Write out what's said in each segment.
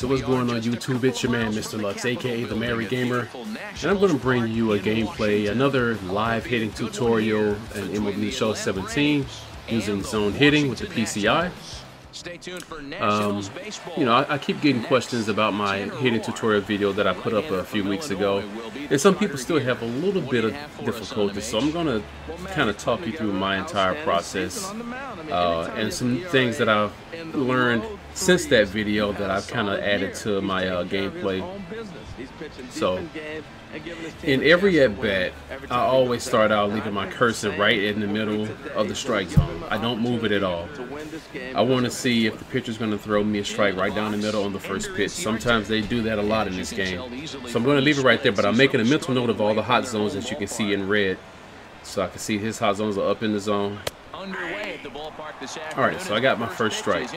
So what's going on YouTube? It's your man Mr. Lux, aka the Merry Gamer, and I'm going to bring you a gameplay, another live hitting tutorial in MLB Show 17 using zone hitting with the PCI. You know, I keep getting questions about my hitting tutorial video that I put up a few weeks ago, and some people still have a little bit of difficulty, so I'm going to kind of talk you through my entire process and some things that I've learned since that video that I've kind of added to my gameplay. So in every at-bat, I always start out leaving my cursor right in the middle of the strike zone. I don't move it at all. I want to see if the pitcher's going to throw me a strike right down the middle on the first pitch. Sometimes they do that a lot in this game. So I'm going to leave it right there, but I'm making a mental note of all the hot zones that you can see in red. So I can see his hot zones are up in the zone. Alright, so I got my first strike.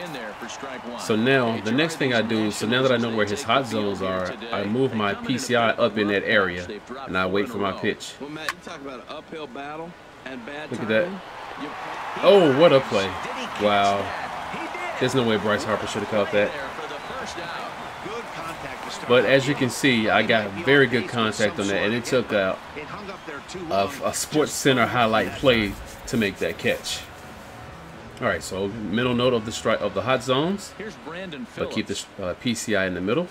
So now, the next thing I do, so now that I know where his hot zones are, I move my PCI up in that area, and I wait for my pitch. Look at that. Oh, what a play. Wow. There's no way Bryce Harper should have caught that. But as you can see, I got very good contact on that, and it took a Sports Center highlight play to make that catch. All right, so mental note of the strike of the hot zones. I'll keep the PCI in the middle,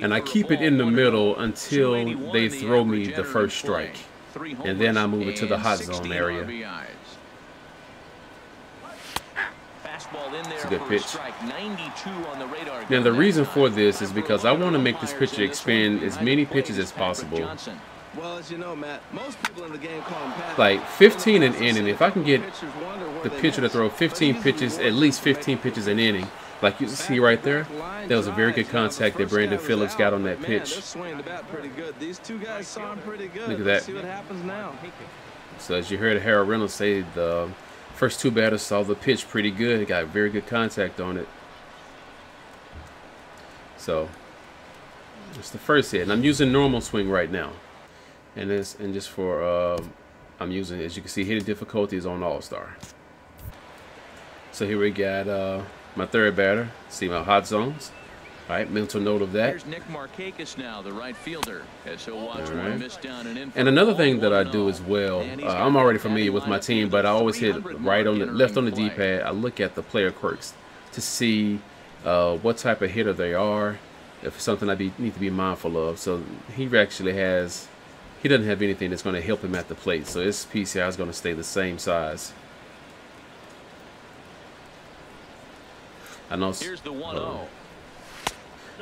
and I keep it in the middle until they throw me the first strike, and then I move it to the hot zone area. It's a good pitch. Now the reason for this is because I want to make this pitcher expend as many pitches as possible. Well, as you know, Matt, most people in the game call him Pat. Like 15 an inning. If I can get the pitcher to throw 15 pitches, at least 15 pitches an inning, like you see right there, that was a very good contact that Brandon Phillips got on that pitch. Look at that. So as you heard Harold Reynolds say, the first two batters saw the pitch pretty good. It got very good contact on it. So it's the first hit, and I'm using normal swing right now. And just for I'm using, as you can see, hitting difficulty is on All-Star. So here we got my third batter. See my hot zones. All right, mental note of that. Here's Nick Markakis now, the right fielder, as he'll watch one miss down and in. And another thing that I do as well, I'm already familiar with my team, but I always hit right on the left on the D-pad. I look at the player quirks to see what type of hitter they are, if it's something I need to be mindful of. So he actually has. He doesn't have anything that's going to help him at the plate, so his PCI is going to stay the same size. I know.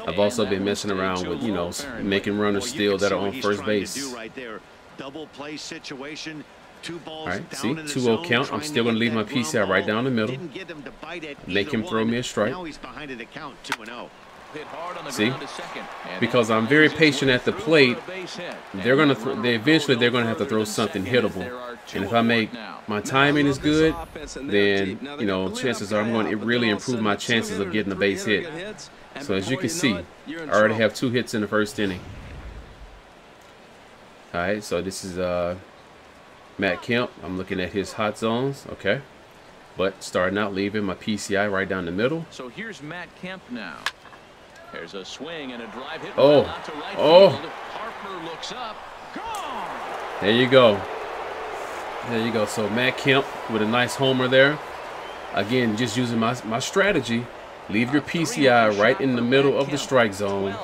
I've also been messing around with, you know, making runners steal that are on first base. All right, see, 2-0 count. I'm still going to leave my PCI right down the middle. Make him throw me a strike. See, because I'm very patient at the plate, they're gonna eventually they're gonna have to throw something hittable, and if I make my timing is good, then you know chances are I'm going to really improve my chances of getting a base hit. So as you can see, I already have 2 hits in the first inning. All right, so this is Matt Kemp. I'm looking at his hot zones, okay, but starting out leaving my PCI right down the middle. So here's Matt Kemp now. There's a swing and a drive hit out to right field. Harper looks up. Gone. There you go. There you go. So Matt Kemp with a nice homer there. Again, just using my strategy. Leave your PCI right in the middle of the strike zone.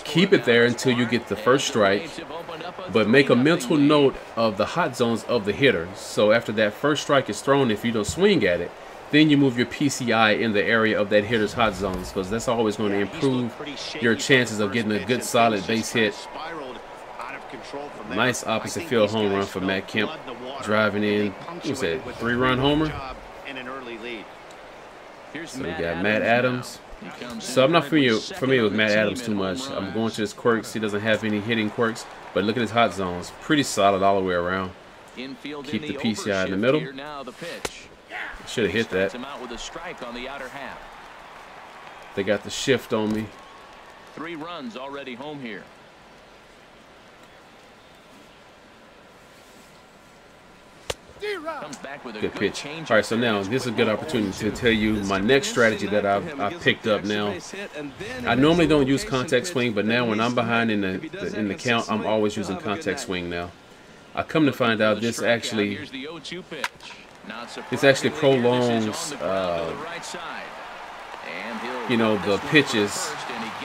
Keep it there until you get the first strike. But make a mental note of the hot zones of the hitter. So after that first strike is thrown, if you don't swing at it, then you move your PCI in the area of that hitter's hot zones, because that's always going to improve your chances of getting a good solid base hit. Nice opposite field home run for Matt Kemp, driving in, what's that, 3-run homer. So we got Matt Adams. So I'm not familiar with Matt Adams too much. I'm going to his quirks. He doesn't have any hitting quirks, but look at his hot zones. Pretty solid all the way around. Keep the PCI in the middle. Should have hit that. They got the shift on me. 3 runs already home here. Good pitch. All right, so now this is a good opportunity to tell you my next strategy that I've picked up now. I normally don't use contact swing, but now when I'm behind in the count, I'm always using contact swing now. I come to find out this actually prolongs you know, the pitches.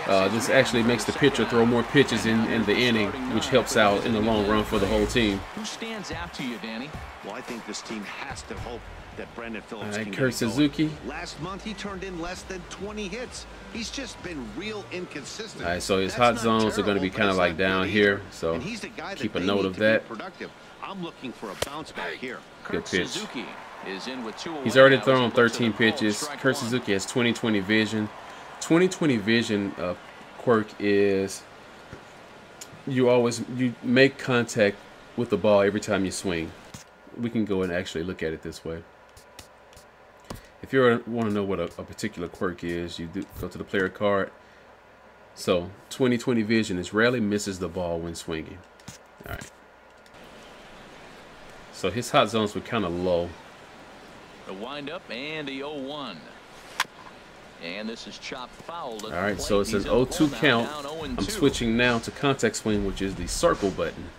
This actually makes the pitcher throw more pitches in the inning, which helps out in the long run for the whole team. Who stands out to you, Danny? Well, I think this team has to hope that Brandon Phillips can Kurt Suzuki. Last month he turned in less than 20 hits. He's just been real inconsistent. All right, so his hot zones are going to be kind of like down here, so keep a note of that. I'm looking for a bounce back here. Good pitch. He's already thrown 13 pitches. Kurt Suzuki has 20/20 vision. 20/20 vision quirk is you make contact with the ball every time you swing. We can go and actually look at it this way. If you want to know what a particular quirk is, you go to the player card. So 20/20 vision is rarely misses the ball when swinging. All right. So his hot zones were kind of low. The windup and the 0-1. And this is chopped foul. All right, so it's an 0-2 count. I'm switching now to contact swing, which is the circle button.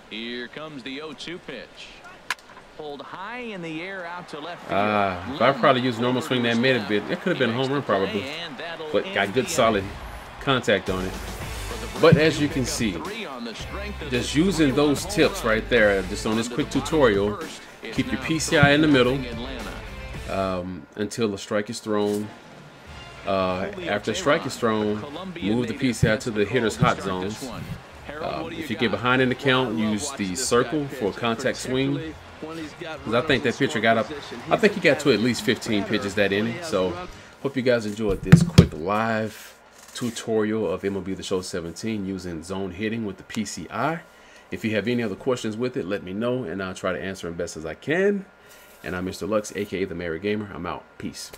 Here comes the 0-2 pitch. Pulled high in the air out to left field. If I probably used normal swing that made a bit, it could have been a home run probably, but got good solid contact on it. But as you can see, just using those tips right there, just on this quick tutorial, keep your PCI in the middle until a strike is thrown. After a strike is thrown, move the PCI to the hitter's hot zones. If you get behind in the count, use the circle for a contact swing. Because I think that pitcher got up. I think he got to at least 15 pitches that inning. So hope you guys enjoyed this quick live tutorial of MLB The Show 17 using zone hitting with the PCI. If you have any other questions with it, let me know and I'll try to answer them best as I can. And I'm Mr. Lux, aka the Merry Gamer. I'm out. Peace.